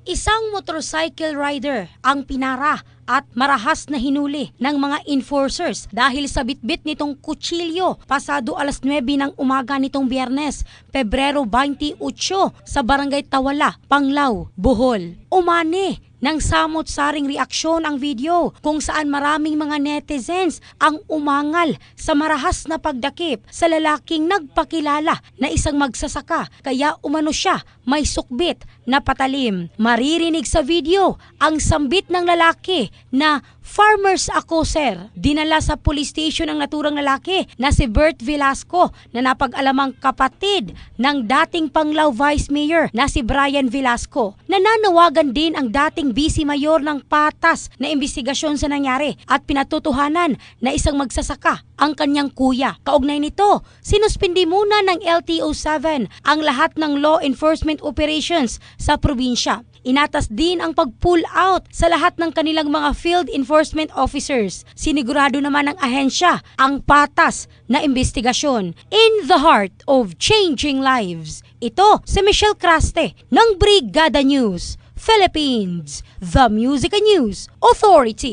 Isang motorcycle rider ang pinara at marahas na hinuli ng mga enforcers dahil sa bitbit nitong kutsilyo pasado alas 9 ng umaga nitong Biyernes, Pebrero 28 sa Barangay Tawala, Panglao, Bohol. Umani ng samot-saring reaksyon ang video kung saan maraming mga netizens ang umangal sa marahas na pagdakip sa lalaking nagpakilala na isang magsasaka kaya umano siya may sukbit na patalim. Maririnig sa video ang sambit ng lalaki na farmers ako sir. Dinala sa police station ang naturang lalaki na si Bert Velasco na napag-alamang kapatid ng dating Panglao Vice Mayor na si Brian Velasco. Nananawagan din ang dating Vice Mayor ng patas na imbestigasyon sa nangyari at pinatutuhanan na isang magsasaka ang kanyang kuya. Kaugnay nito, sinuspindi muna ng LTO-7 ang lahat ng law enforcement operations sa probinsya. Inatas din ang pag-pull out sa lahat ng kanilang mga field enforcement officers. Sinigurado naman ng ahensya ang patas na imbestigasyon. In the heart of changing lives. Ito si Michelle Craste ng Brigada News Philippines, the Music and News Authority.